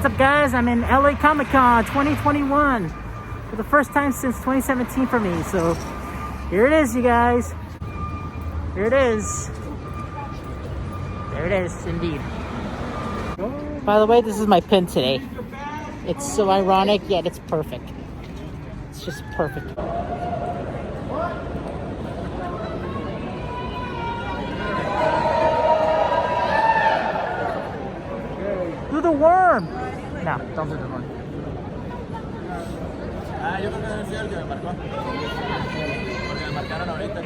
What's up, guys? I'm in LA Comic Con 2021 for the first time since 2017 for me. So here it is, you guys. Here it is. There it is, indeed. By the way, this is my pin today. It's so ironic, yet it's perfect. It's just perfect. Do the worm! No, don't do the worm. Yo creo que debe ser el que me marcó. Porque me marcaron ahorita.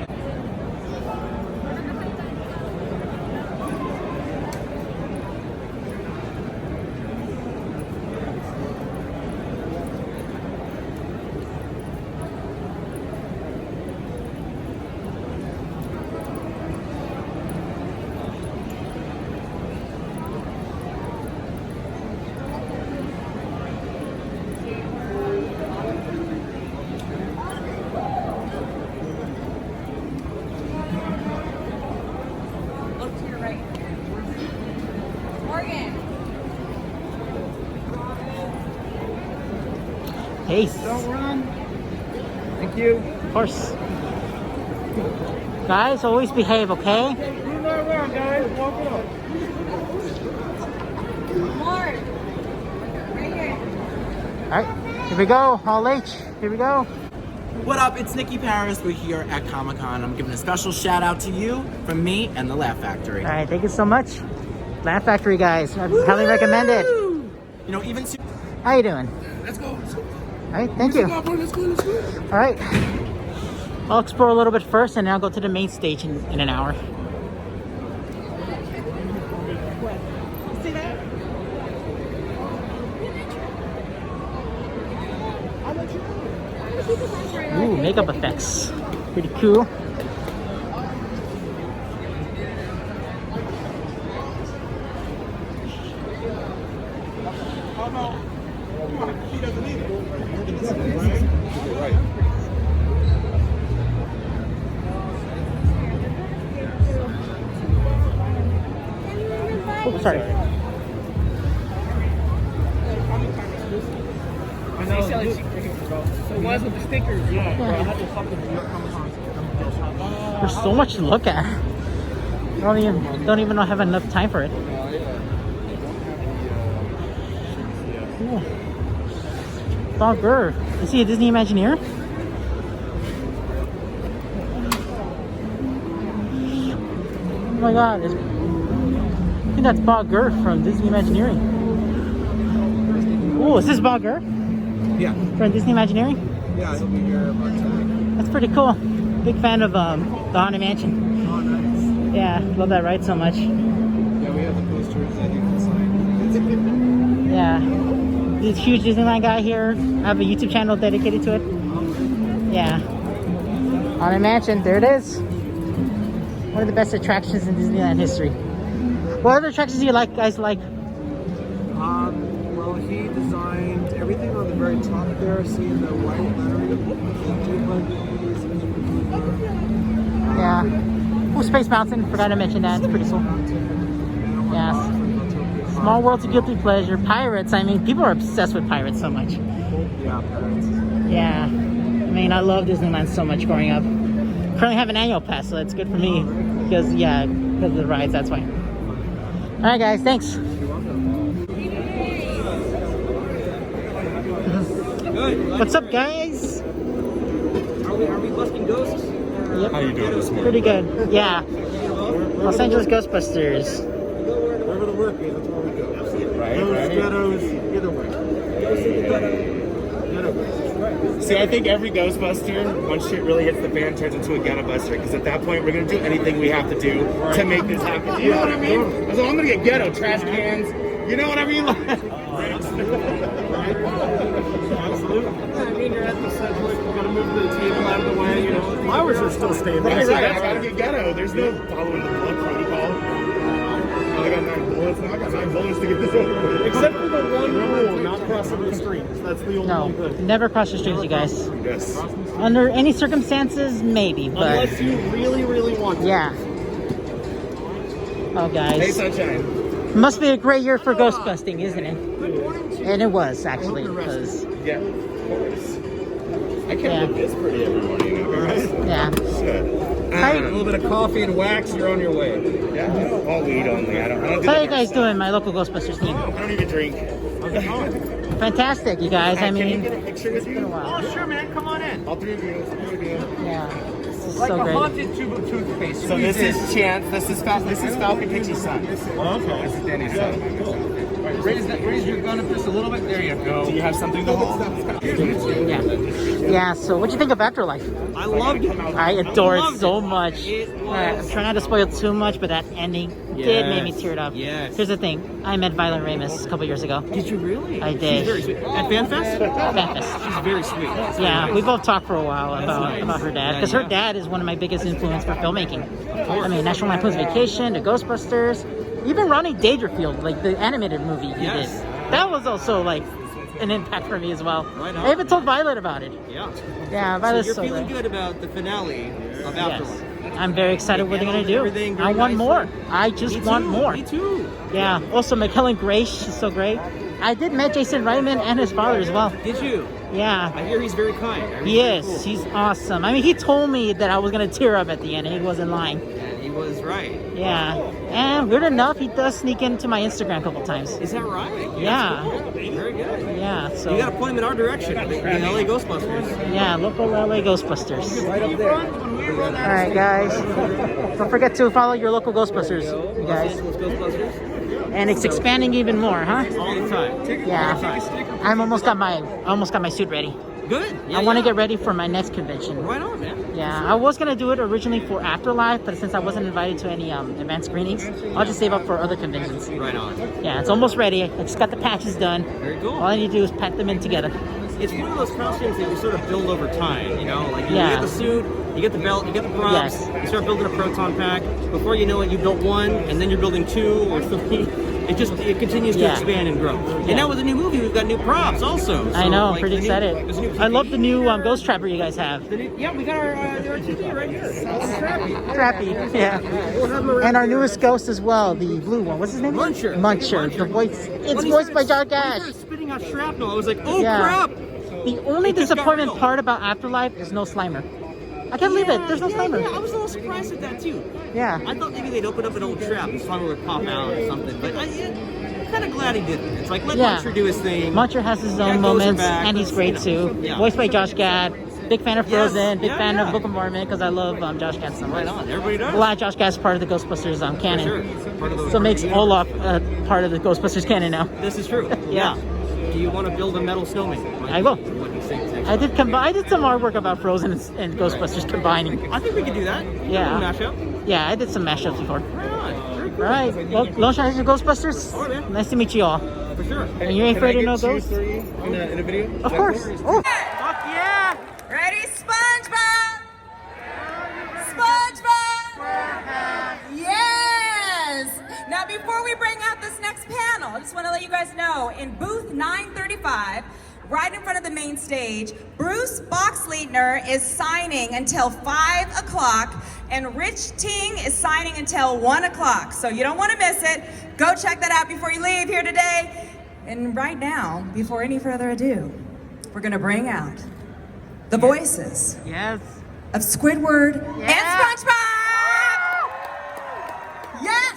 Ace. Don't run. Thank you. Of course. Guys, always behave, okay? Do not run, guys. Walk up. More. Right here. Alright, here we go. All H. Here we go. What up? It's Nikki Paris. We're here at Comic-Con. I'm giving a special shout out to you from me and the Laugh Factory. Alright, thank you so much. Laugh Factory, guys. I highly recommend it. You know, even How you doing? Let's go. Alright, thank you. Let's go. Alright. I'll explore a little bit first and then I'll go to the main stage in an hour. See that? Ooh, makeup effects. Pretty cool. Oh, sorry. So why with the stickers? Yeah. There's so much to look at. I don't even have enough time for it. Cool. Bob Gurr. Is he a Disney Imagineer? Oh my god. I think that's Bob Gurr from Disney Imagineering. Oh, is this Bob Gurr? Yeah. From Disney Imagineering? Yeah, he'll be here about tonight. That's pretty cool. Big fan of the Haunted Mansion. Oh, nice. Yeah, love that ride so much. Yeah, we have the posters that you can sign. Yeah. This huge Disneyland guy here. I have a YouTube channel dedicated to it. Yeah. Haunted Mansion, there it is. One of the best attractions in Disneyland history. What other attractions do you like, guys like? Well, he designed everything on the very top there, seeing the white lettering, the Yeah. Oh, Space Mountain, forgot to mention that, it's pretty cool. Yeah. Small World's a guilty pleasure. Pirates, I mean, people are obsessed with pirates so much. Yeah, pirates. Yeah. I mean, I love Disneyland so much growing up. Currently have an annual pass, so that's good for me. Because of the rides, that's why. Alright guys, thanks. What's up, guys? Are we busting ghosts? Yep. How you doing this morning? Pretty good. Yeah. Los Angeles Ghostbusters. Wherever the work is, that's where we go. Right, Those right. ghettos, either way. See, I think every Ghostbuster, once shit really hits the fan, turns into a ghetto buster. Because at that point, we're gonna do anything we have to do to make this happen. You know what I mean? So I'm gonna get ghetto trash cans. You know what I mean? Absolutely. I mean, you're at the set, like, you gotta move the table out of the way, you know. Flowers are still staying there. Right. I gotta get ghetto. There's no following the blood protocol. I got 9 bullets. Now I got 9 bullets to get this over with. Except for the one rule, not crossing the streets. That's the only No, thing. never cross the streets, you guys. Yes. Under any circumstances, maybe, but Unless you really, really want to. yeah. Oh, Hey, guys. sunshine. Must be a great year for ghost busting, isn't it? And it was actually, because Yeah, of course. I can't look this pretty every morning. yeah. Good. A little bit of coffee and wax, you're on your way. Yeah, all weed only. I don't do How the are you guys doing, my local Ghostbusters team? I don't even drink. Fantastic, you guys. I Can you mean, get a picture with you? Oh, sure, man. Come on in. All three of you. yeah, this is Like so a great. haunted tube of toothpaste. So this is Chance. This is Falcon Pitchy's son. Okay. This is Danny's son. Raise your gun up just a little bit. There you go. Do you have something to hold? Yeah, yeah. So, what do you think of Afterlife? I loved it. I adore it loved so it. much. It I'm trying not to spoil too much, but that ending did make me tear up. Yes. Here's the thing: I met Violet Ramis a couple years ago. Did you really? I did. She's very sweet. At FanFest? FanFest. She's very sweet. Yeah, we both talked for a while nice. about her dad, because her dad is one of my biggest influence for filmmaking. course. I mean, National Lampoon's Vacation, The Ghostbusters, even Ronnie Dangerfield, like the animated movie he Yes. did. That was also like an impact for me as well. Right on. I even told Violet about it. Yeah. Yeah, So Violet's you're so feeling great. good about the finale of Afterlife. Yes. I'm very excited what they're gonna do. Everything very I want nicely. more. I just Me want too. more. Me too. Yeah. Also, McKellen Grace, she's so great. I did meet Jason Reitman and his father as well. Did you? Yeah. I hear he's very kind. I hear He he's very is. cool. He's awesome. I mean, he told me that I was gonna tear up at the end, and he wasn't lying. And he was right. Yeah. And weird enough, he does sneak into my Instagram a couple times. Is that right? Yeah. That's cool. Very good. Yeah. So. You gotta point him in our direction. The LA Ghostbusters. Yeah. Local LA Ghostbusters. Right up there. All right, guys. Don't forget to follow your local Ghostbusters, you guys. Los Angeles Ghostbusters. And it's expanding even more, huh? All the time. Yeah. I'm almost got my suit ready. Good. I want to get ready for my next convention. Right on, man. Yeah, I was gonna do it originally for Afterlife, but since I wasn't invited to any advanced screenings, I'll just save up for other conventions. Right on. Yeah, it's almost ready. I just got the patches done. Very cool. All I need to do is pack them in together. It's one of those costumes that you sort of build over time, you know? Like you Yeah. get the suit, you get the belt, you get the props, Yes. you start building a proton pack. Before you know it, you built one, and then you're building two or three. It continues to Yeah. expand and grow. Yeah. And now with the new movie, we've got new props also. I So, know, I'm like, pretty the new- excited. there's a new I TV. love the new Ghost Trapper you guys have. Yeah, we got our TV right here. Trappy, yeah. And our newest ghost as well, the blue one. What's his name? Muncher. Muncher. The voice. It's When he voiced by started- John when he Gash. started spitting out shrapnel, I was like, oh Yeah. crap! The only It just got disappointment real. part about Afterlife is no Slimer. I can't believe it. There's no Slimer. Yeah, I was a little surprised at that too. Yeah. I thought maybe they'd open up an old trap and Slimer would pop out or something. But I'm kind of glad he didn't. It's like, let Yeah. Muncher do his thing. Muncher has his Yeah, own goes moments, back. and he's great too. Yeah. Voiced by Josh Gad. Big fan of Yes. Frozen. Big Yeah, fan yeah. of Book of Mormon because I love Josh Gad so much. Right on. Everybody does. Glad Josh Gad's part of the Ghostbusters canon. Sure. Part of the, So it makes Olaf part of the Ghostbusters canon now. This is true. Yeah. Do you want to build a metal snowman? I will. What do you think? I did some artwork about Frozen and Ghostbusters combining. I think we could do that. Yeah. Mashup. Yeah, I did some mashups before. Right on. Very cool. All right. Well, Launch Night Ghostbusters. All right, man. Nice to meet you all. For sure. And you ain't afraid of no ghosts? In a video? Of course. Oh. Fuck yeah. Ready, SpongeBob? SpongeBob? Yes! Now, before we bring out this next panel, I just want to let you guys know, in booth 935, right in front of the main stage, Bruce Boxleitner is signing until 5 o'clock, and Rich Ting is signing until 1 o'clock. So you don't want to miss it. Go check that out before you leave here today. And right now, before any further ado, we're going to bring out the voices Yes. of Squidward and Yeah. SpongeBob! Yes!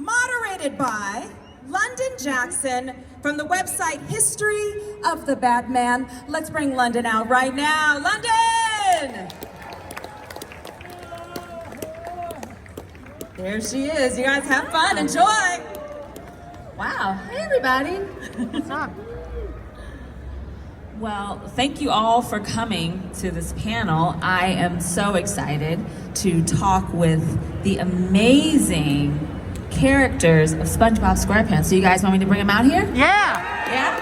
Moderated by London Jackson from the website History of the Batman. Let's bring London out right now. London! There she is. You guys have fun. Enjoy. Wow. Hey, everybody. What's up? Well, thank you all for coming to this panel. I am so excited to talk with the amazing characters of Spongebob Squarepants. So you guys want me to bring them out here? Yeah. Yeah?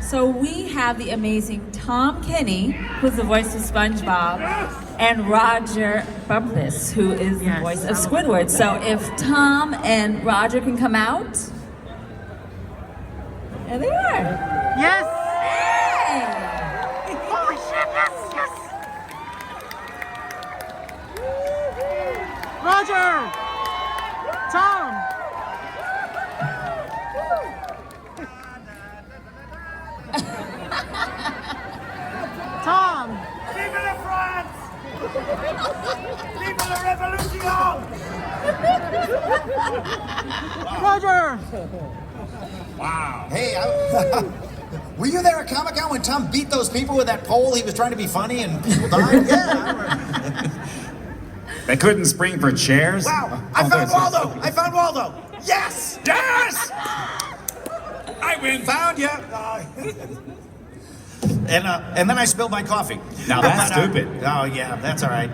So we have the amazing Tom Kenny, who's the voice of SpongeBob, and Roger Bumpus, who is the Yes. voice of Squidward. So if Tom and Roger can come out. There they are. Yes. Hey! Holy shit. Yes. Yes. Roger. Tom. Tom. Vive la France! Vive la Revolution! Roger. Wow. Hey, were you there at Comic-Con when Tom beat those people with that pole? He was trying to be funny and people died? Yeah. They couldn't spring for chairs? Wow. I found Waldo. I found Waldo. Yes. Yes. I win. Found you. And then I spilled my coffee. Now that's stupid. Oh yeah, that's all right.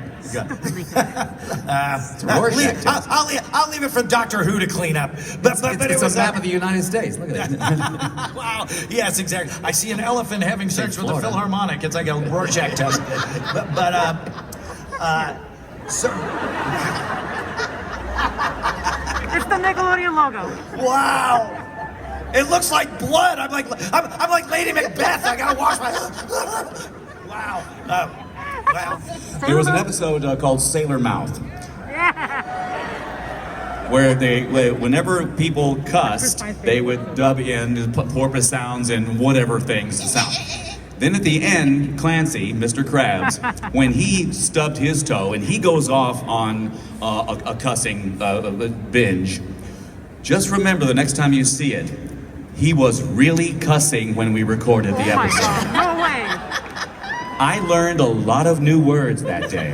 Rorschach test. I'll leave it for Doctor Who to clean up. But it It's was a map of the United States. Look at it. Wow. Yes, exactly. I see an elephant having sex with a Florida. Philharmonic. It's like a Rorschach test. So It's the Nickelodeon logo. wow. It looks like blood. I'm like Lady Macbeth. I gotta wash my. Wow. Wow. There was an episode called Sailor Mouth, where whenever people cussed, they would dub in porpoise sounds and whatever things to sound. Then at the end, Clancy, Mr. Krabs, when he stubbed his toe and he goes off on a cussing binge, just remember the next time you see it, he was really cussing when we recorded the Oh my episode. God. No way. I learned a lot of new words that day.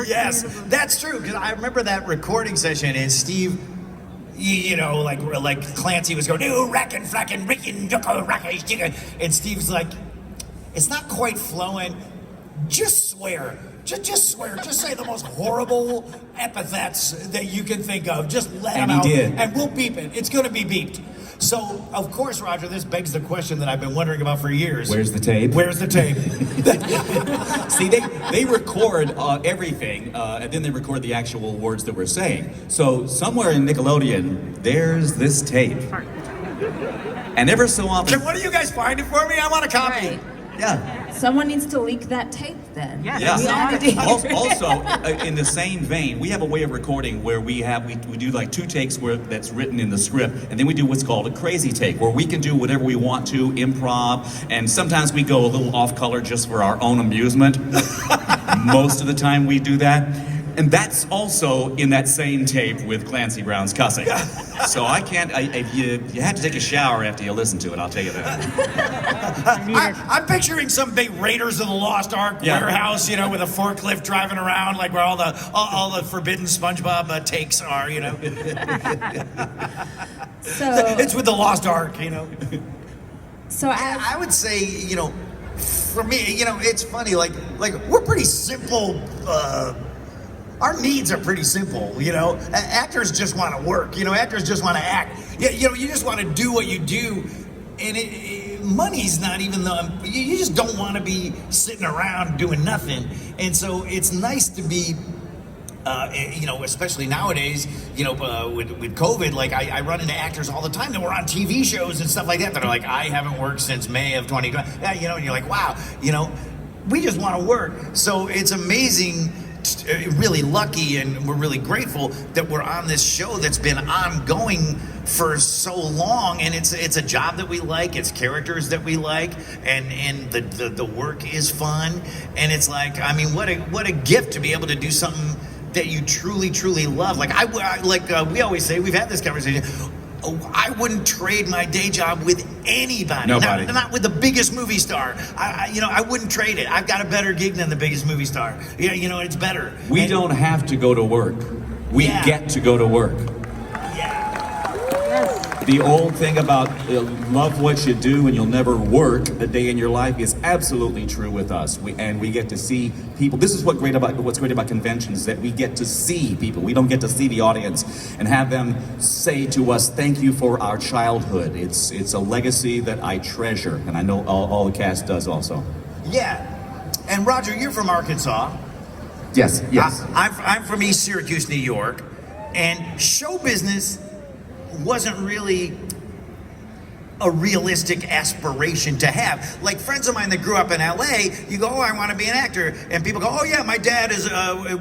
Yes, that's true. Because I remember that recording session, and Steve, you know, like Clancy was going, "Ooh, rackin', frackin', rickin', ducko, rackin', chicken," and Steve's like, "It's not quite flowing. Just swear. Just swear. Just say the most horrible epithets that you can think of. Just let them out, And he did. and we'll beep it. It's going to be beeped." So, of course, Roger, this begs the question that I've been wondering about for years. Where's the tape? Where's the tape? See, they record everything, and then they record the actual words that we're saying. So somewhere in Nickelodeon, there's this tape. And ever so often... What do you guys find it for me? I want a copy. Right. Yeah. Someone needs to leak that tape then. Yes. Yeah. We all need to- Also, in the same vein, we have a way of recording where we do like 2 takes where that's written in the script, and then we do what's called a crazy take, where we can do whatever we want to, improv, and sometimes we go a little off color just for our own amusement. Most of the time we do that. And that's also in that same tape with Clancy Brown's cussing. So I can't, you have to take a shower after you listen to it, I'll tell you that. I'm picturing some big Raiders of the Lost Ark warehouse, you know, with a forklift driving around, like where all the forbidden SpongeBob takes are, you know. So, It's with the Lost Ark, you know. so as I would say, you know, for me, you know, it's funny, like we're pretty simple. Our needs are pretty simple, you know. Actors just want to work, you know. Actors just want to act. You know, you just want to do what you do, and money's not even the. You just don't want to be sitting around doing nothing, and so it's nice to be. You know, especially nowadays, you know, with COVID, like I run into actors all the time that were on TV shows and stuff like that that are like, I haven't worked since May of 2020. Yeah, you know, and you're like, wow, you know, we just want to work. So it's amazing. Really lucky, and we're really grateful that we're on this show that's been ongoing for so long, and it's a job that we like, it's characters that we like, and the work is fun, and it's like, I mean, what a gift to be able to do something that you truly love. Like we always say, we've had this conversation. I wouldn't trade my day job with anybody. Nobody. Not with the biggest movie star. I wouldn't trade it. I've got a better gig than the biggest movie star. Yeah, you know, it's better. We don't have to go to work. We get to go to work. Yeah. The old thing about love what you do and you'll never work a day in your life is absolutely true with us. We get to see people. This is what's great about conventions, that we get to see people. We don't get to see the audience and have them say to us, "Thank you for our childhood." It's a legacy that I treasure, and I know all the cast does also. Yeah. And Roger, you're from Arkansas. Yes. I'm from East Syracuse, New York, and show business wasn't really a realistic aspiration to have. Like friends of mine that grew up in LA, you go, oh, I want to be an actor, and people go, oh yeah, my dad is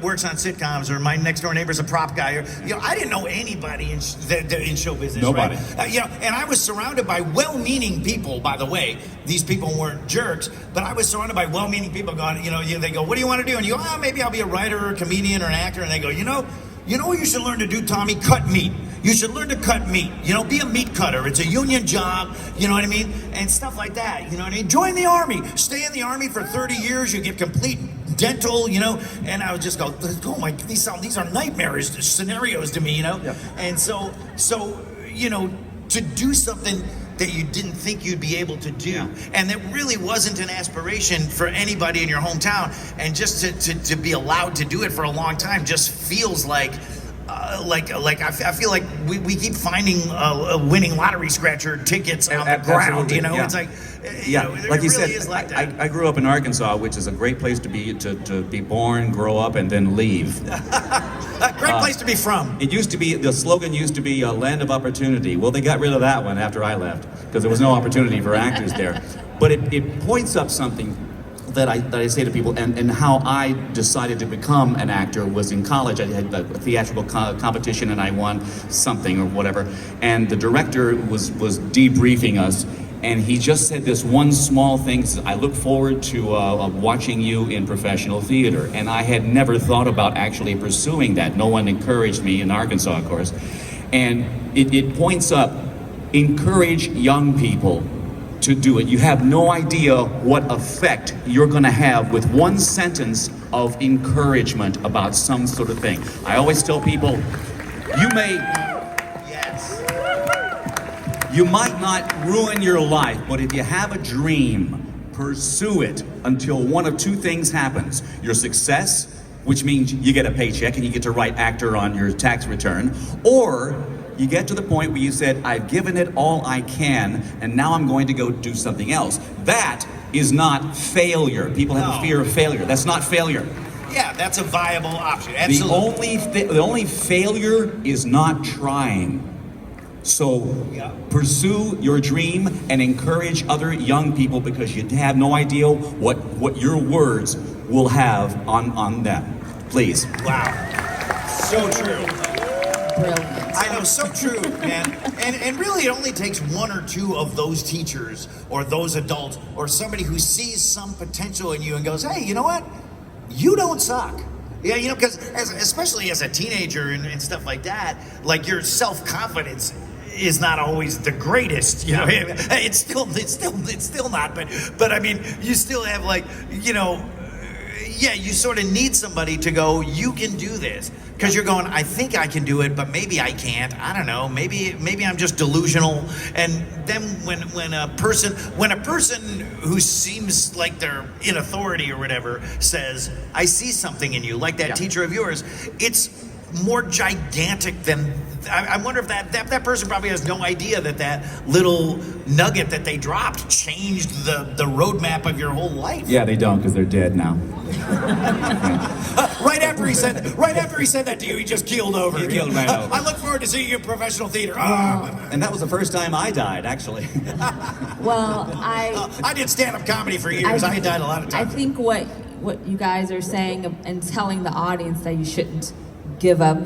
works on sitcoms, or my next door neighbor's a prop guy, or I didn't know anybody in show business. Nobody. Right? And I was surrounded by well-meaning people. By the way, these people weren't jerks, but I was surrounded by well-meaning people going, they go, what do you want to do? And you go, maybe I'll be a writer or a comedian or an actor, and they go, you know what you should learn to do, Tommy? Cut meat. You should learn to cut meat. Be a meat cutter. It's a union job. You know what I mean? And stuff like that. You know what I mean? Join the Army. Stay in the Army for 30 years. You get complete dental, And I would just go, oh my, these are nightmares, scenarios to me, Yeah. And so, to do something that you didn't think you'd be able to do, and that really wasn't an aspiration for anybody in your hometown, and just to be allowed to do it for a long time just feels like I feel like we keep finding winning lottery scratcher tickets on the ground. Yeah. It's like like you really said, like that. I grew up in Arkansas, which is a great place to be born, grow up, and then leave. A great place to be from. It used to be, the slogan used to be a land of opportunity. Well, they got rid of that one after I left because there was no opportunity for actors there. But it points up something that I say to people, and how I decided to become an actor was in college. I had a theatrical competition and I won something or whatever. And the director was debriefing us, and he just said this one small thing. He said, I look forward to watching you in professional theater. And I had never thought about actually pursuing that. No one encouraged me in Arkansas, of course. And it points up, encourage young people to do it. You have no idea what effect you're going to have with one sentence of encouragement about some sort of thing. I always tell people, you might not ruin your life, but if you have a dream, pursue it until one of two things happens. Your success, which means you get a paycheck and you get to write actor on your tax return, or you get to the point where you said, I've given it all I can, and now I'm going to go do something else. That is not failure. People have a fear of failure. That's not failure. Yeah, that's a viable option. Absolutely. The only failure is not trying. So pursue your dream and encourage other young people, because you have no idea what your words will have on them. Please. Wow. So true. Brilliant. I know, so true, man. And really, it only takes one or two of those teachers or those adults or somebody who sees some potential in you and goes, hey, you know what? You don't suck. Yeah, because especially as a teenager and stuff like that, like your self-confidence is not always the greatest. It's still not. But I mean, you still have you sort of need somebody to go, you can do this. Because you're going, I think I can do it, but maybe I can't. I don't know. Maybe I'm just delusional. And then when a person who seems like they're in authority or whatever says, I see something in you, like that teacher of yours, it's more gigantic than. I wonder if that person probably has no idea that little nugget that they dropped changed the roadmap of your whole life. Yeah, they don't, because they're dead now. Right after he said that to you, he just keeled over. He keeled right over. I look forward to seeing you in professional theater. And that was the first time I died, actually. Well, I did stand-up comedy for years. I died a lot of times. I think what you guys are saying and telling the audience that you shouldn't give up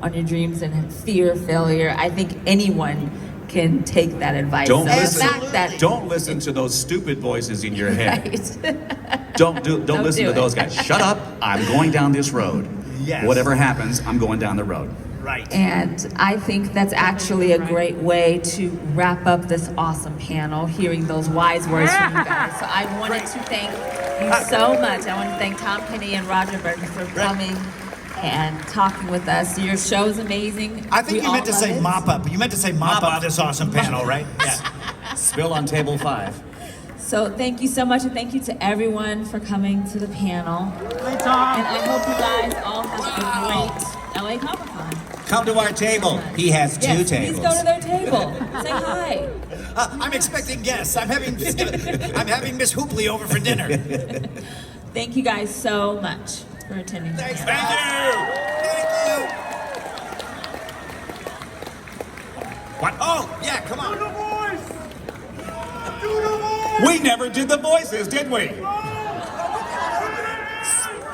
on your dreams and fear failure. I think anyone can take that advice. Don't listen to those stupid voices in your head. Right. Don't listen to those guys. Shut up. I'm going down this road. Yes. Whatever happens, I'm going down the road. Right. And I think that's actually a great way to wrap up this awesome panel, hearing those wise words from you guys. So I wanted to thank you so much. I want to thank Tom Penny and Roger Burton for coming and talking with us. Your show is amazing. I think you meant to say mop up. You meant to say mop up this awesome panel, right? Yeah. Spill on table 5. So thank you so much, and thank you to everyone for coming to the panel. Hey, Tom. And I hope you guys all have a great LA Comic-Con. Come to our table. He has 2 tables. Please go to their table. Say hi. I'm expecting guests. I'm having Miss Hoopley over for dinner. Thank you guys so much for attending. Thank you. What? Oh, yeah, come on. We never did the voices, did we?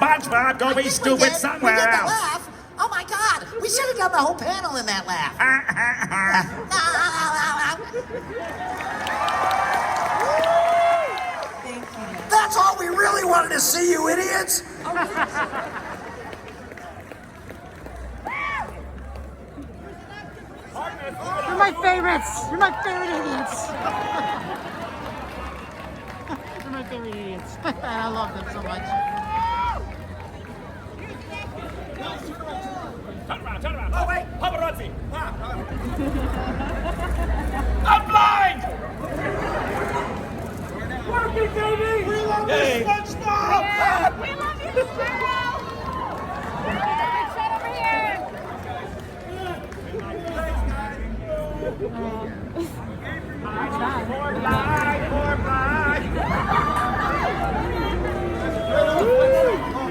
SpongeBob, go be stupid somewhere we did the else. laugh. Oh my God, we should have done the whole panel in that laugh. That's all we really wanted to see, you idiots. You're my favorites. You're my favorite idiots. You're my favorite idiots. I love them so much. Turn around. Oh, wait. Paparazzi. I'm blind! Working, baby! We love you, SpongeBob! We love you, SpongeBob! Shut over here! More blind, more blind!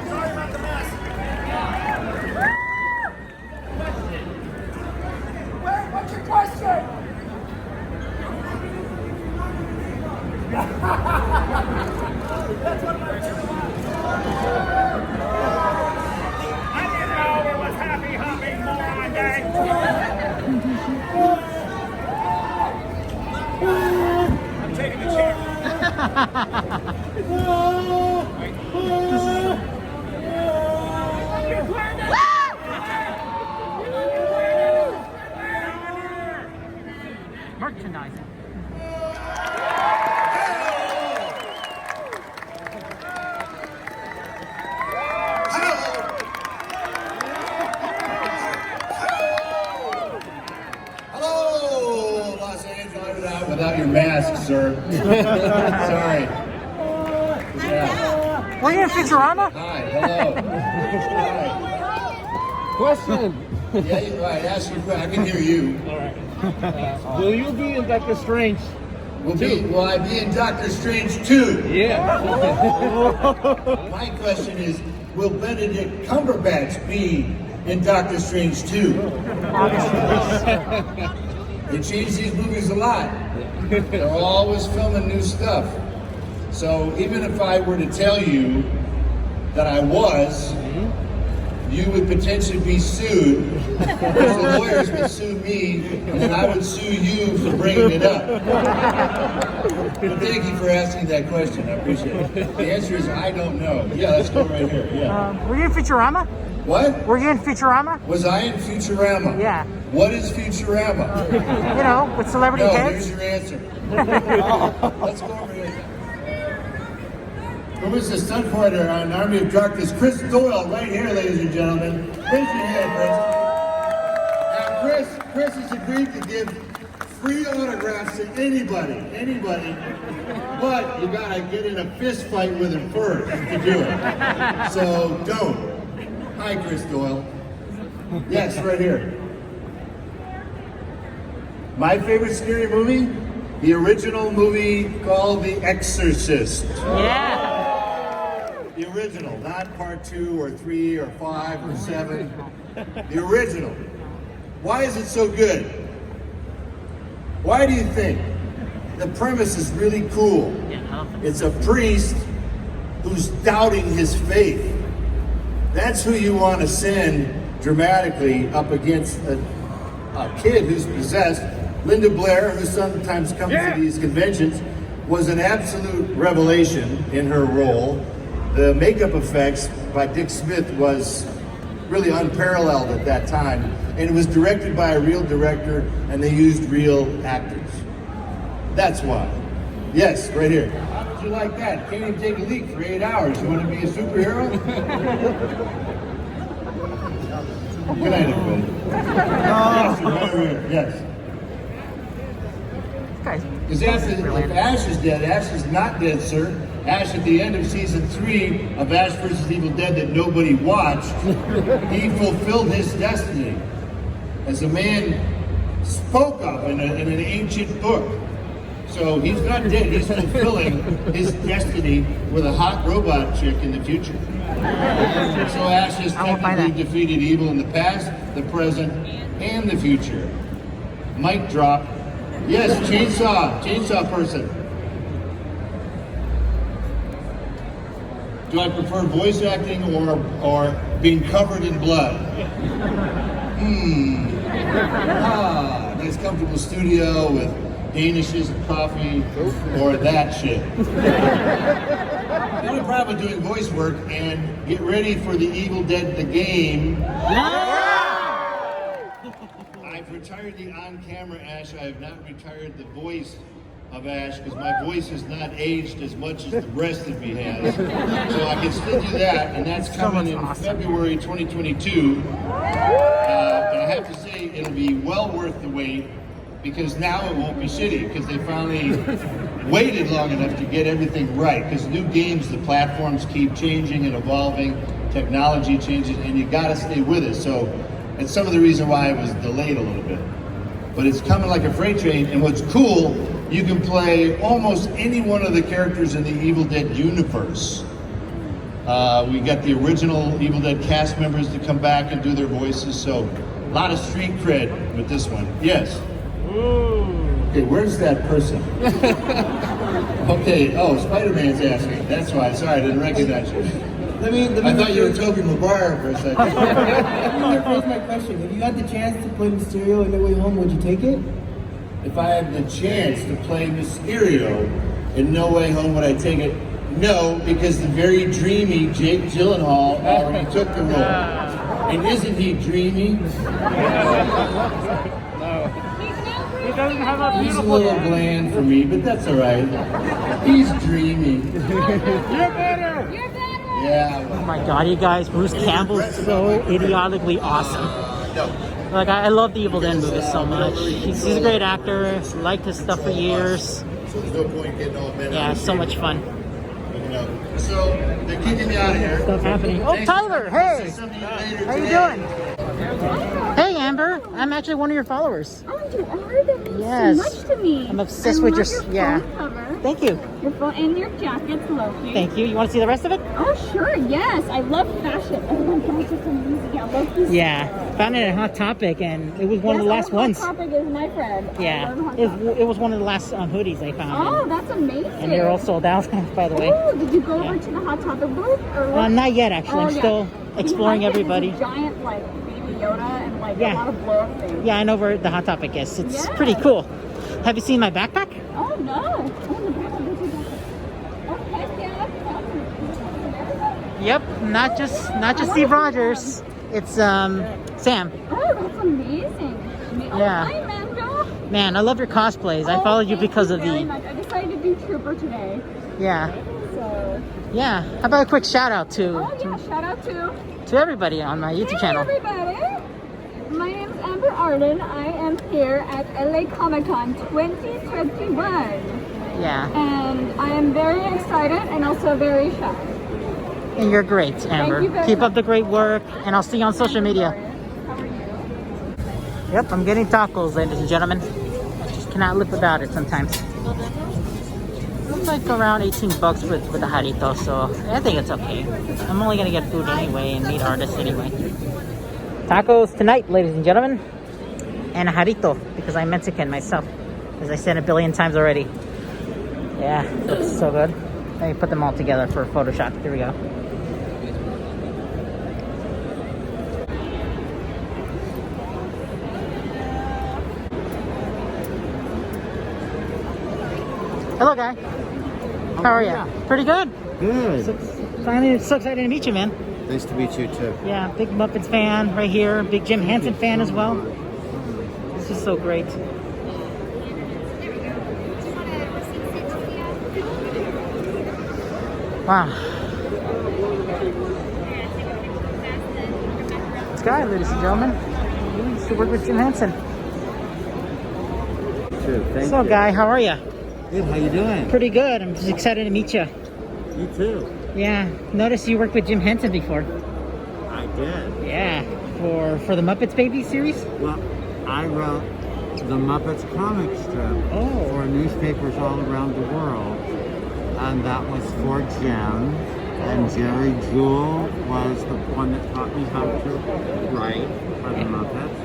Sorry about the mess. What's your question? That's what I didn't know it was happy hopping moron day. I'm taking the chair. Merchandising. Hello, Los Angeles. Without your mask, sir. Sorry. Yeah. Were you in Futurama? Hi, hello. Hi. Question. Yeah, right. Ask your question. I can hear you. All right. Will you be in Doctor Strange? Will I be in Doctor Strange 2? Yeah. My question is, will Benedict Cumberbatch be in Doctor Strange 2? They change these movies a lot. They're always filming new stuff. So even if I were to tell you that I was, you would potentially be sued, because the lawyers would sue me, and then I would sue you for bringing it up. But thank you for asking that question. I appreciate it. The answer is I don't know. Yeah, let's go right here. Yeah. Were you in Futurama? What? Were you in Futurama? Was I in Futurama? Yeah. What is Futurama? You know, with celebrity No, heads? there's your answer. Let's go over here. Who is the stunt fighter on Army of Darkness? Chris Doyle, right here, ladies and gentlemen. Raise your hand, Chris. Now, Chris has agreed to give free autographs to anybody, but you gotta get in a fist fight with him first to do it. So don't. Hi, Chris Doyle. Yes, right here. My favorite scary movie? The original movie called The Exorcist. Yeah. The original, not part 2 or 3 or 5 or 7. The original. Why is it so good? Why do you think? The premise is really cool. It's a priest who's doubting his faith. That's who you want to send dramatically up against a kid who's possessed. Linda Blair, who sometimes comes to these conventions, was an absolute revelation in her role. The makeup effects by Dick Smith was really unparalleled at that time, and it was directed by a real director, and they used real actors. That's why. Yes, right here. How did you like that? Can't even take a leak for 8 hours. You want to be a superhero? Good night, everybody. Yes, right over here. Yes. Because if Ash is dead, Ash is not dead, sir. Ash, at the end of season 3 of Ash vs. Evil Dead that nobody watched, he fulfilled his destiny as a man spoke of in an ancient book. So he's not dead, he's fulfilling his destiny with a hot robot chick in the future. So Ash has technically defeated evil in the past, the present, and the future. Mic drop. Yes, chainsaw person. Do I prefer voice acting or being covered in blood? Nice comfortable studio with Danishes and coffee, or that shit. The only problem with doing voice work, and get ready for the Evil Dead the game. I've retired the on-camera Ash. I have not retired the voice of Ash because my voice has not aged as much as the rest of me has. So I can still do that, and that's coming in February 2022. And I have to say, it'll be well worth the wait because now it won't be shitty because they finally waited long enough to get everything right. Because new games, the platforms keep changing and evolving, technology changes, and you gotta stay with it. So it's some of the reason why it was delayed a little bit. But it's coming like a freight train, and what's cool, you can play almost any one of the characters in the Evil Dead universe. We got the original Evil Dead cast members to come back and do their voices, so a lot of street cred with this one. Yes? Okay, where's that person? Okay, oh, Spider-Man's asking. That's why, sorry, I didn't recognize you. I thought you were Tobey Maguire for a second. Let me rephrase my question. If you had the chance to play Mysterio in No Way Home, would you take it? If I had the chance to play Mysterio in No Way Home, would I take it? No, because the very dreamy Jake Gyllenhaal already took the role. And isn't he dreamy? He doesn't have a He's a beautiful little dad. bland for me, but that's all right. He's dreamy. You're better. Yeah. Oh my God, you guys! Bruce Campbell's so idiotically awesome. Like I love the Evil Dead movies so much. He's a great actor. Liked his stuff for years. So there's no point getting all bent Yeah, out it's so much fun. So they're kicking me out of here. Stuff happening. Oh, Tyler! Hey, how you doing? Hey, Amber. I'm actually one of your followers. Oh, you are? That means Yes. so much to me. I'm obsessed with your your phone cover. Thank you. Your phone and your jacket's lovely. Thank you. You want to see the rest of it? Oh, sure. Yes. I love fashion. Oh my God, it's just amazing. I love this. Yeah. Found it at Hot Topic, and it was one of the last ones. Hot Topic is my friend. Yeah. I love Hot It Topic. was one of the last hoodies I found. Oh, that's amazing. And they're all sold out, by the way. Oh, did you go over to the Hot Topic booth? Or what? Not yet, actually. Oh, I'm yeah. still exploring He has, like, everybody. this giant, like, baby Yoda and, like, Yeah. a lot of blow-up things. Yeah, I know where the Hot Topic is. It's Yeah. pretty cool. Have you seen my backpack? Oh, no. Oh, the back of the Oh, heck yeah. Yep, not just Steve Rogers. It's Sam. Oh, that's amazing. Yeah. Hi, Mando. Man, I love your cosplays. I followed you because of very the. much. I decided to do Trooper today. Yeah, So, yeah. How about a quick shout out oh yeah, shout out to everybody on my YouTube channel? everybody. My name is Amber Arden. I am here at LA Comic Con 2021. Yeah, And I am very excited and also very shy. and you're great, Amber. you very Keep much. up the great work, and I'll see you on social media. How are you? Yep, I'm getting tacos, ladies and gentlemen. I just cannot live without it sometimes. It's like around 18 bucks with the jarrito, so I think it's okay. I'm only gonna get food anyway and meet artists anyway. Tacos tonight, ladies and gentlemen, and a jarrito because I'm Mexican myself, as I said a billion times already. Yeah, looks so good. Let me put them all together for a photo shot. Here we go. Hello, guy. How are you? Pretty good. Good. Finally, so excited to meet you, man. Nice to meet you too. Yeah, big Muppets fan right here. Big Jim Henson fan as well. This is so great. Wow. This guy, ladies and gentlemen, he used to work with Jim Henson. Thank So, you. Guy, how are you? Good. How you doing? Pretty good. I'm just excited to meet you. You too. Yeah. Noticed you worked with Jim Henson before. I did. Yeah. For the Muppets Baby series? Well, I wrote the Muppets comic strip for newspapers all around the world, and that was for Jim. And Jerry Jewell was the one that taught me how to write for the Muppets,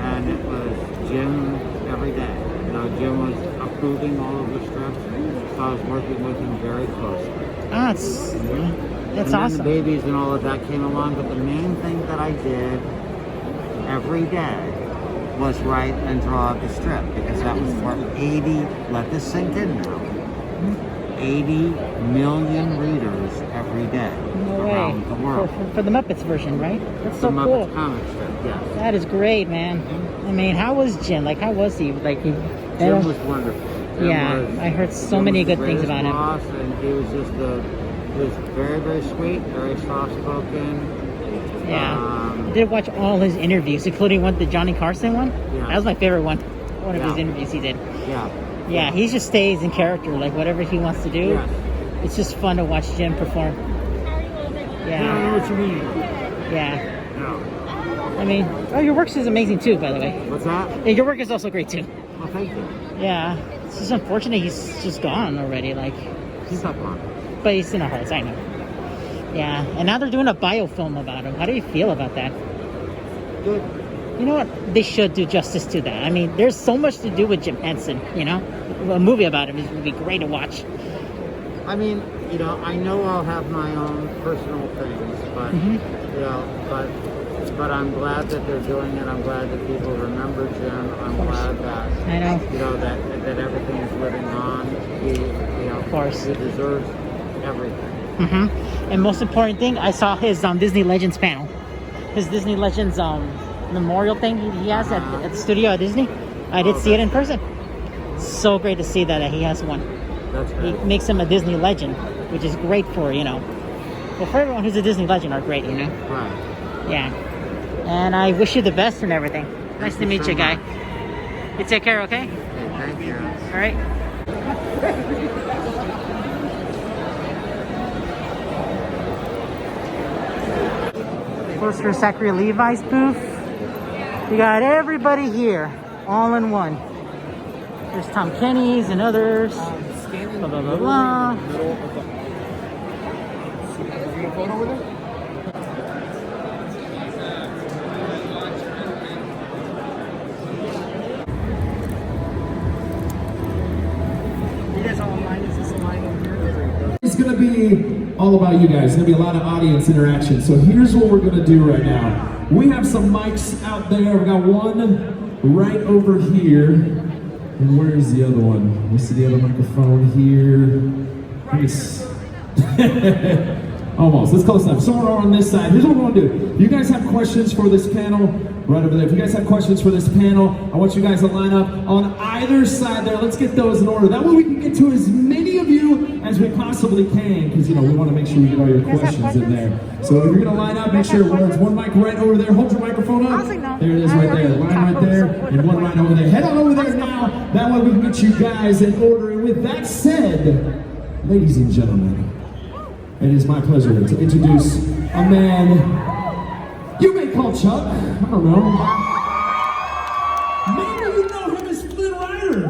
and it was Jim every day. You know, Jim was approving all of the strips, so I was working with him very closely. Ah, it's That's and awesome. then the babies and all of that came along, but the main thing that I did every day was write and draw the strip, because that was for 80, let this sink in now, 80 million readers every day No around the way. world. For the Muppets version, right? That's so the cool. Muppets comic strip, yes. That is great, man. I mean, how was Jim? Like, how was he? Like, Jim was wonderful. Jim I heard so Jim many was the good things greatest about him. boss, and he was just he was very, very sweet, very soft-spoken. Yeah. I did watch all his interviews, including the Johnny Carson one. Yeah. That was my favorite one. One of Yeah. his interviews he did. Yeah. Yeah, he just stays in character, like whatever he wants to do. Yes. It's just fun to watch Jim perform. Yeah. I don't know what you mean. Yeah. No. I mean, your work is amazing too, by the way. What's that? Yeah, your work is also great too. Well, thank you. Yeah. It's just unfortunate he's just gone already. Like, He's not gone. but he's in our hearts, I know. Yeah. And now they're doing a biofilm about him. How do you feel about that? Good. You know what? They should do justice to that. I mean, there's so much to do with Jim Henson, you know? A movie about him would be great to watch. I mean, you know, I know I'll have my own personal things, but you know, but I'm glad that they're doing it. I'm glad that people remember Jim. I'm glad that I know. you know that everything is living on. He, you know, Of course. he deserves everything. And most important thing, I saw his Disney Legends panel. His Disney Legends memorial thing he has at the studio at Disney. I did see it in person. So great to see that he has one. That's It great. makes him a Disney legend, which is great for, you know. Well, for everyone who's a Disney legend are great, you know. Right. Yeah. And I wish you the best and everything. Nice to you meet so you, guy. much. You take care, okay? Okay, thank you. All right. Close for Zachary Levi's booth. We got everybody here, all in one. There's Tom Kenny's and others. Blah, blah, blah, blah. It's going to be all about you guys. There's going to be a lot of audience interaction. So here's what we're going to do right now. We have some mics out there. We've got one right over here. And where is the other one? We see the other microphone here. Nice. Almost. That's close enough. So we're on this side. Here's what we're going to do. If you guys have questions for this panel, right over there. If you guys have questions for this panel, I want you guys to line up on either side there. Let's get those in order. That way we can get to as many of you as we possibly can, because, you know, we want to make sure we get all your questions in there. So if you're going to line up, make sure there's one mic right over there. Hold your microphone up. There it is right there. Line right there, and one right over there. Head on over there now. That way we can get you guys in order. And with that said, ladies and gentlemen, it is my pleasure to introduce a man you may call Chuck. I don't know. Maybe you know him as Flynn Rider.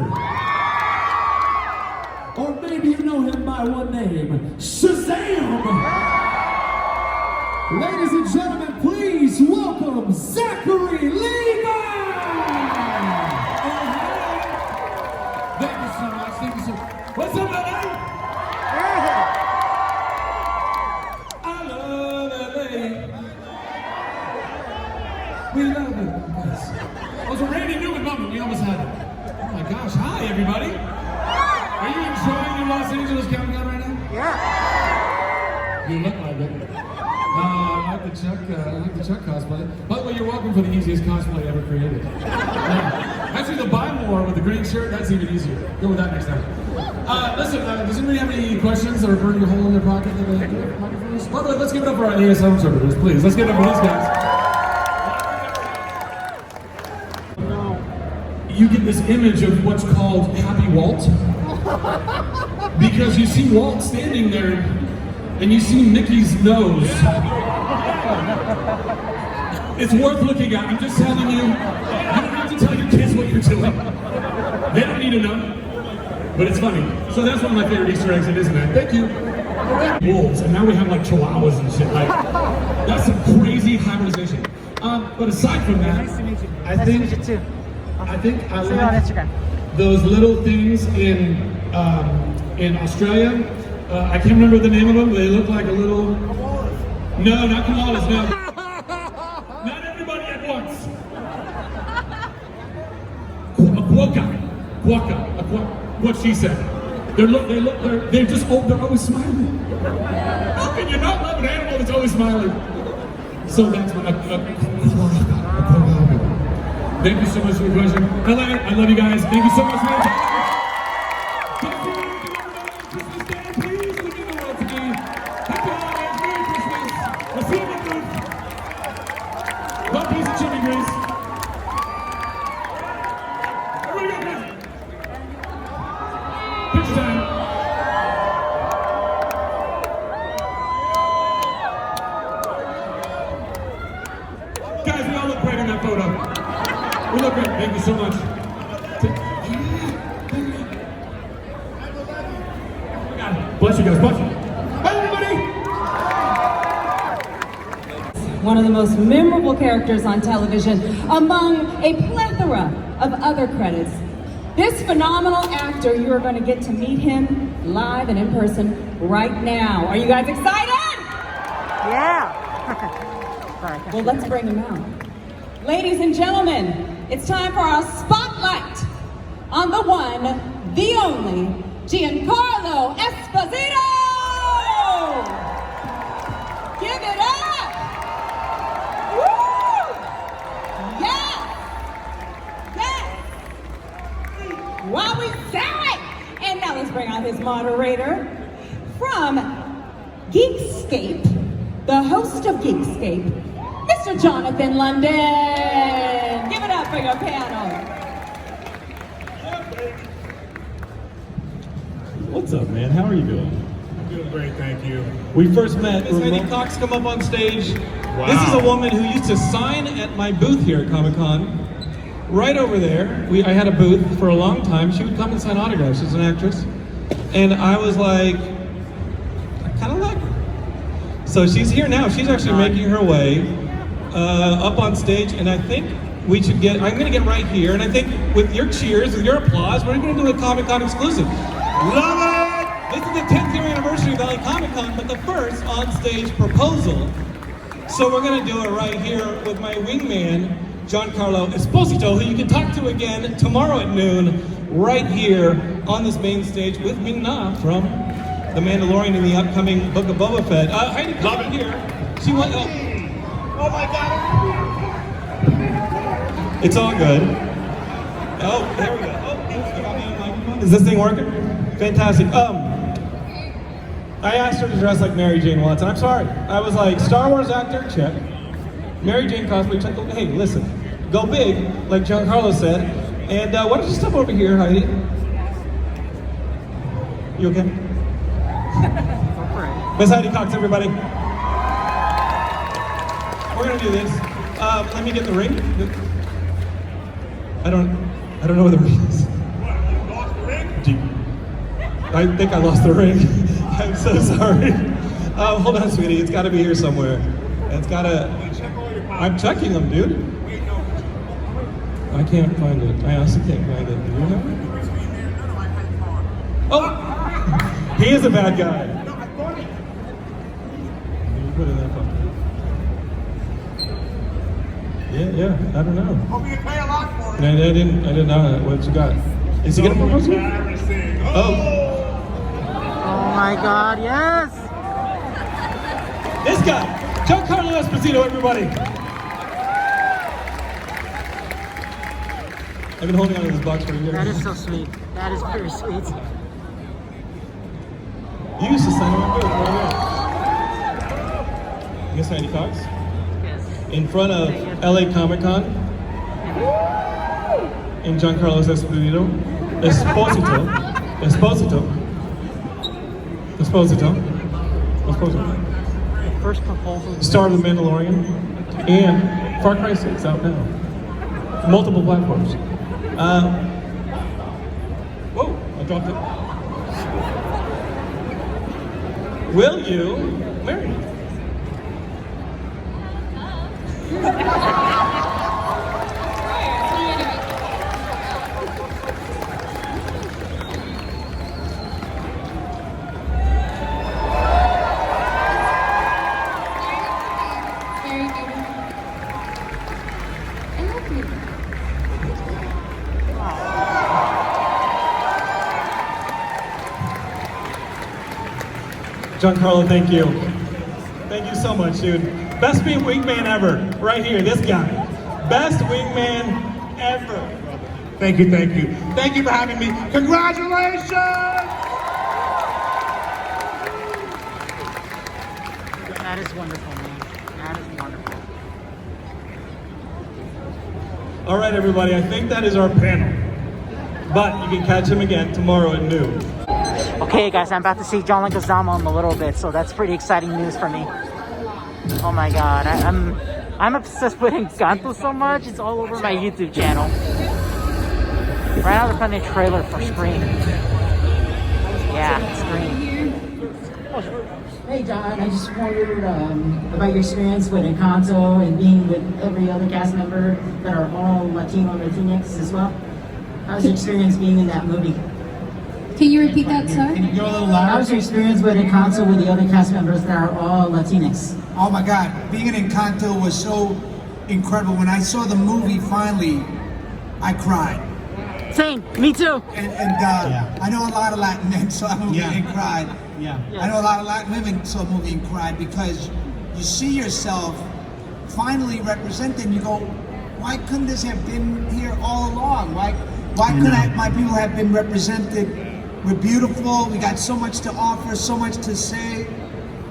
Or maybe you know him by one name, Shazam! Ladies and gentlemen, please welcome Zachary Levine! Thank you so much. Thank you so much. What's up, LA? I love LA. We love it. Yes. It was a Randy Newman moment. We almost had it. Oh my gosh. Hi, everybody. Are you enjoying your Los Angeles Comic Con right now? Yeah. You look like it. I like the Chuck cosplay. By the way, you're welcome for the easiest cosplay ever created. Actually, the buy more with the green shirt, that's even easier. Go with that next time. Listen, does anybody have any questions or burning a hole in their pocket? Microphones? By the way, let's give it up for our ASL interpreters, please. Let's give it up for these guys. You get this image of what's called Happy Walt. Because you see Walt standing there and you see Mickey's nose. It's worth looking at. I'm just telling you. You don't have to tell your kids what you're doing. They don't need to know. But it's funny. So that's one of my favorite Easter eggs, isn't it? Thank you. Wolves, and now we have like chihuahuas and shit. Like, that's some crazy hybridization. But aside from that, I think I like those little things in Australia. I can't remember the name of them. They look like a little... No, not koalas, no. Not everybody at once. A quokka. What she said. They're just, they're always smiling. How can you not love an animal that's always smiling? So that's what a quokka. Thank you so much for the question. I love you guys. Thank you so much for your time. Christmas Day, please look in the world to me. Happy holidays, Merry Christmas. We'll see you next month. Love, peace, and chili grease. Everybody go now. Picture time. Guys, we all look great in that photo. We look great. Thank you so much. Bless you guys. Bless you. Bye, everybody. One of the most memorable characters on television, among a plethora of other credits. This phenomenal actor, you are going to get to meet him live and in person right now. Are you guys excited? Yeah. Well, let's bring him out. Ladies and gentlemen, it's time for our spotlight on the one, the only, Giancarlo Esposito! Give it up! Woo! Yes! Yes! While we sell it! And now let's bring out his moderator from Geekscape, the host of Geekscape, Mr. Jonathan London. Give it up for your panel. What's up, man? How are you doing? Doing great, thank you. We first met. Miss Heidi Cox, come up on stage. Wow. This is a woman who used to sign at my booth here at Comic-Con. Right over there. I had a booth for a long time. She would come and sign autographs. She's an actress. And I was like, I kind of like her. So she's here now. She's actually making her way up on stage, and I think we should I'm going to get right here, and I think with your cheers, with your applause, we're going to do a Comic-Con exclusive. Love it! This is the 10th year anniversary of LA Comic-Con, but the first on-stage proposal. So we're going to do it right here with my wingman, Giancarlo Esposito, who you can talk to again tomorrow at noon, right here on this main stage with Ming-Na from The Mandalorian in the upcoming Book of Boba Fett. Heidi, come here. She went, oh my God. It's all good. Oh, there we go. Oh, you got me on microphone. Is this thing working? Fantastic. I asked her to dress like Mary Jane Watson. I'm sorry. I was like, Star Wars actor, check. Mary Jane cosplay, check. Hey, listen, go big, like Giancarlo said. And why don't you step over here, Heidi? You okay? Miss Heidi Cox, everybody. We're gonna do this. Let me get the ring. I don't know where the ring is. What, you lost the ring? I think I lost the ring. I'm so sorry. Hold on, sweetie. It's got to be here somewhere. It's got to. I'm checking them, dude. I can't find it. I honestly can't find it. Do you have it? Oh, he is a bad guy. You put it in that pocket. Yeah. I don't know. Hope you pay a lot for it. I didn't know what you got. Is he gonna propose to you? Oh. Oh my God, yes! This guy, Giancarlo Esposito, everybody. I've been holding on to this box for years. That is so sweet. That is very sweet. You used to sign my booth, right? Miss Heidi Cox? Yes. In front of LA Comic-Con. And Giancarlo Esposito. Esposito. First proposal. Star of The Mandalorian. And Far Cry 6 out now. Multiple platforms. Whoa, I dropped it. Will you marry me? Giancarlo, thank you. Thank you so much, dude. Best wingman ever, right here, this guy. Best wingman ever. Thank you, thank you. Thank you for having me. Congratulations! That is wonderful, man. That is wonderful. All right, everybody, I think that is our panel. But you can catch him again tomorrow at noon. Okay, guys, I'm about to see John Leguizamo in a little bit, so that's pretty exciting news for me. Oh my God, I'm obsessed with Encanto so much. It's all over my YouTube channel. Right now they're playing a trailer for Scream. Yeah, Scream. Hey John, I just wondered about your experience with Encanto and being with every other cast member that are all Latino and Latinx as well. How's your experience being in that movie? Can you repeat that, sir? Can you go a little louder? How's your experience with Encanto with the other cast members that are all Latinx? Oh my God, being in Encanto was so incredible. When I saw the movie finally, I cried. Same, me too. And I know a lot of Latin men saw a movie and cried. Yeah. I know a lot of Latin women saw a movie and cried because you see yourself finally represented and you go, why couldn't this have been here all along? Why couldn't my people have been represented? We're beautiful, we got so much to offer, so much to say,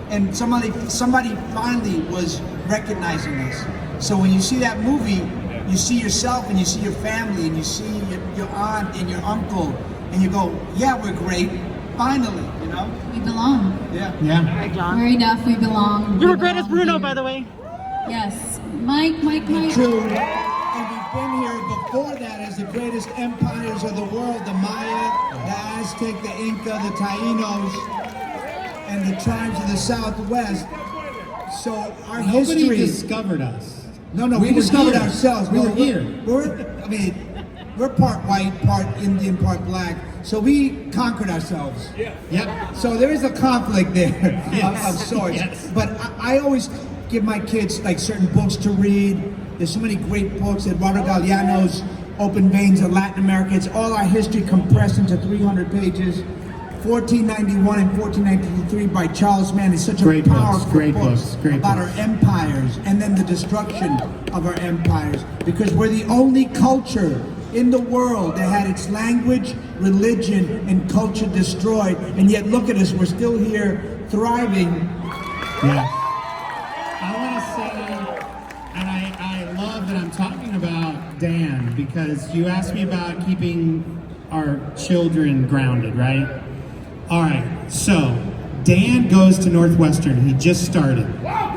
and somebody finally was recognizing us. So when you see that movie, you see yourself and you see your family and you see your aunt and your uncle and you go, yeah, we're great, finally, you know? We belong. Yeah. Hi, John. We're enough, we belong. You were great as Bruno, by the way. Yes. Mike. True. And we've been here before that as the greatest empires of the world, the Maya, the Aztec, the Inca, the Taínos, and the tribes of the Southwest. So our history... Nobody discovered us. No, we discovered here. ourselves. We were here. We're part white, part Indian, part black. So we conquered ourselves. Yeah. Yep. So there is a conflict there Yes. of sorts. Yes. But I always give my kids like certain books to read. There's so many great books. Eduardo Galeano's Open Veins of Latin America. It's all our history compressed into 300 pages. 1491 and 1493 by Charles Mann is such a powerful book about our empires and then the destruction of our empires, because we're the only culture in the world that had its language, religion, and culture destroyed, and yet look at us, we're still here thriving. Yeah. I want to say, and I love that I'm talking about Dan, because you asked me about keeping our children grounded, right? All right, so Dan goes to Northwestern. He just started. All right?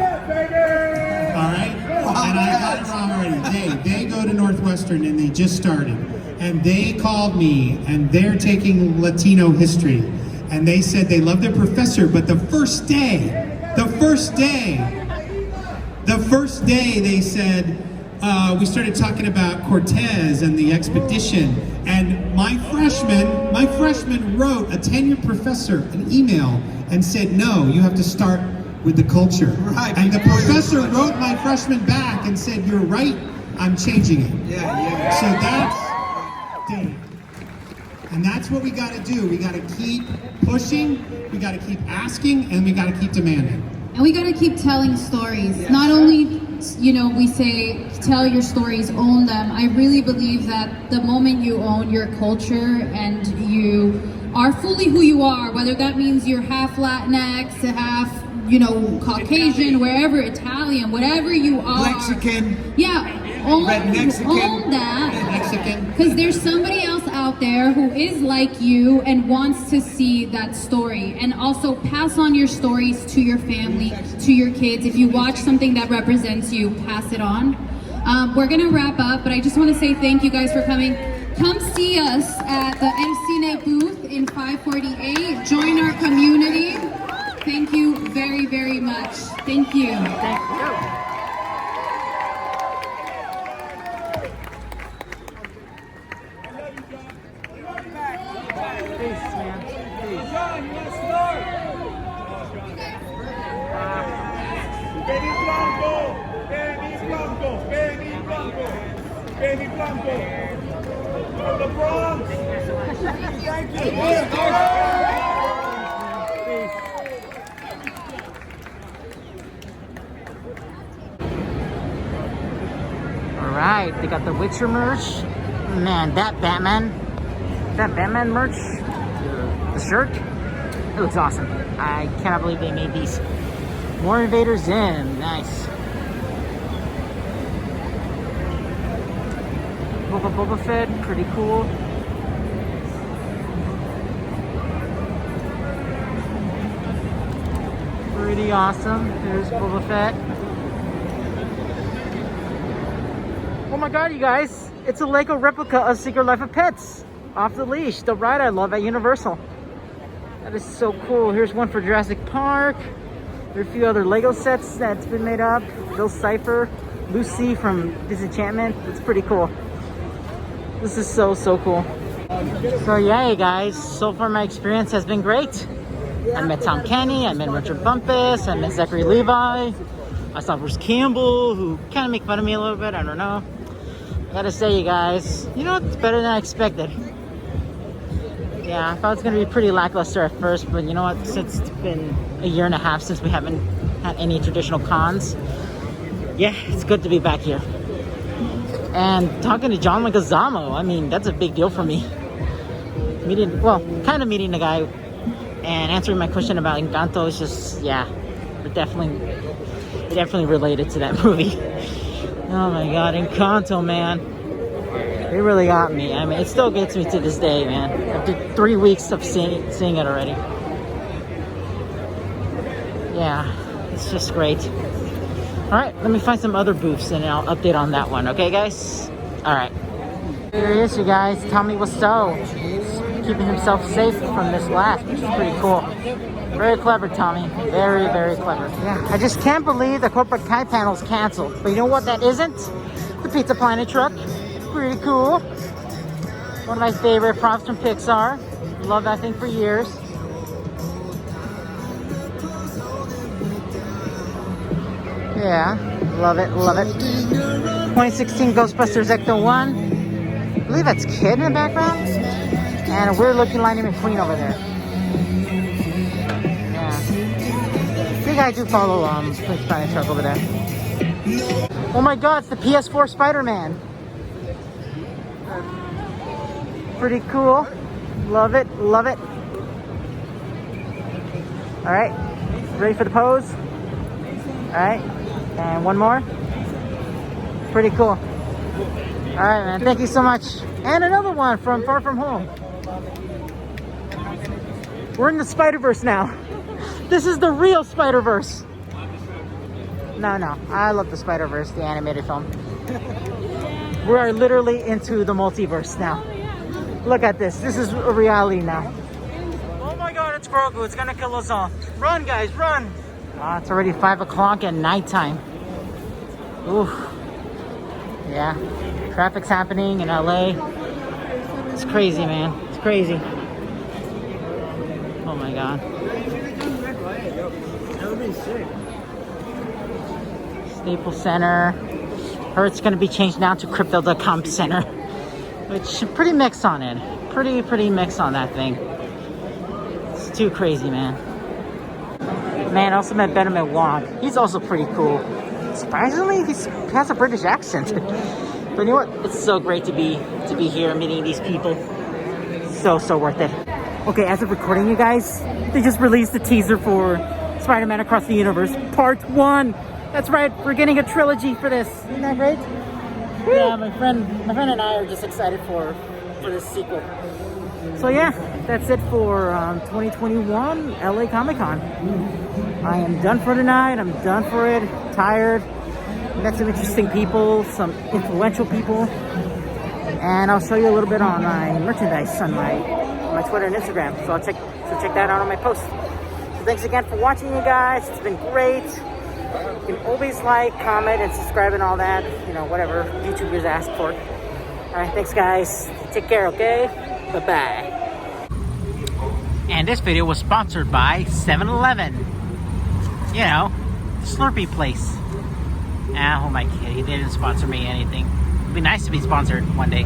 And I got it wrong already. They go to Northwestern and they just started. And they called me and they're taking Latino history. And they said they love their professor, but the first day they said, we started talking about Cortez and the expedition, and my freshman wrote a tenured professor an email and said, no, you have to start with the culture. Right. And the professor wrote my freshman back and said, you're right, I'm changing it. Yeah. So that's Dan. And that's what we got to do. We got to keep pushing, we got to keep asking, and we got to keep demanding. And we gotta keep telling stories. Yes. Not only, we say, tell your stories, own them. I really believe that the moment you own your culture and you are fully who you are, whether that means you're half Latinx, half, Caucasian, wherever, Italian, whatever you are. Mexican. Yeah. Own that, Mexican. because there's somebody else out there who is like you and wants to see that story, and also pass on your stories to your family, to your kids. If you watch something that represents you, pass it on. We're gonna wrap up, but I just want to say thank you guys for coming. Come see us at the El Cine booth in 548. Join our community. Thank you very, very much. Thank you. Thank you. Baby Blanco from the Bronx. Thank you. Alright, they got the Witcher merch. Man, that Batman merch, the shirt, it looks awesome. I cannot believe they made these. More Invader Zim, nice. Boba Fett, pretty cool. Pretty awesome. There's Boba Fett. Oh my god, you guys! It's a Lego replica of Secret Life of Pets. Off the Leash, the ride I love at Universal. That is so cool. Here's one for Jurassic Park. There are a few other Lego sets that's been made up. Bill Cipher, Lucy from Disenchantment. It's pretty cool. This is so cool. So yeah, you guys, so far my experience has been great. I met Tom Kenny, I met Richard Bumpus, I met Zachary Levine. I saw Bruce Campbell, who kind of make fun of me a little bit, I don't know. I gotta say, you guys, you know, it's better than I expected. Yeah, I thought it was gonna be pretty lackluster at first, but you know what, since it's been a year and a half since we haven't had any traditional cons, yeah, it's good to be back here. And talking to John Leguizamo, I mean, that's a big deal for me. Meeting the guy and answering my question about Encanto is just, yeah, it definitely related to that movie. Oh my god, Encanto, man. It really got me. I mean, it still gets me to this day, man. After 3 weeks of seeing it already. Yeah, it's just great. Alright, let me find some other booths and I'll update on that one, okay guys? Alright. Here he is, you guys. Tommy Wiseau. Keeping himself safe from this blast, which is pretty cool. Very clever, Tommy. Very clever. Yeah, I just can't believe the Corporate Kai panel's canceled. But you know what that isn't? The Pizza Planet truck. Pretty cool. One of my favorite props from Pixar. Love that thing for years. Yeah, love it. 2016 Ghostbusters Ecto-1. I believe that's Kid in the background. And a weird looking Lightning McQueen over there. Yeah. I think I do follow Pizza Planet truck over there. Oh my god, it's the PS4 Spider-Man. Pretty cool. Love it. Alright. Ready for the pose? Alright. And one more. Pretty cool. Alright, man. Thank you so much. And another one from Far From Home. We're in the Spider-Verse now. This is the real Spider-Verse. No. I love the Spider-Verse, the animated film. We are literally into the multiverse now. Look at this. This is a reality now. Oh my god, it's Grogu. It's gonna kill us all. Run, guys, run. It's already 5 o'clock at nighttime. Oof. Yeah. Traffic's happening in LA. It's crazy, man. It's crazy. Oh my god. Staples Center. Heard it's gonna be changed now to Crypto.com Center. Which, pretty mixed on it. Pretty mixed on that thing. It's too crazy, man. Man, I also met Benedict Wong. He's also pretty cool. Surprisingly, he has a British accent. But you know what? It's so great to be here, meeting these people. So worth it. Okay, as of recording, you guys, they just released the teaser for Spider-Man Across the Universe Part 1. That's right, we're getting a trilogy for this. Isn't that great? Woo! Yeah, my friend and I are just excited for this sequel. So yeah, that's it for 2021 LA Comic-Con. I am done for tonight. I'm done for it. Tired. Met some interesting people, some influential people, and I'll show you a little bit on my merchandise on my Twitter and Instagram. So check that out on my post. So thanks again for watching, you guys. It's been great. You can always like, comment, and subscribe and all that. You know, whatever YouTubers ask for. All right, thanks, guys. Take care, okay? Bye-bye. And this video was sponsored by 7-Eleven. You know, Slurpee place. Ah, who am I kidding? They didn't sponsor me anything. It'd be nice to be sponsored one day.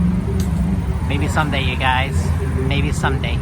Maybe someday, you guys. Maybe someday.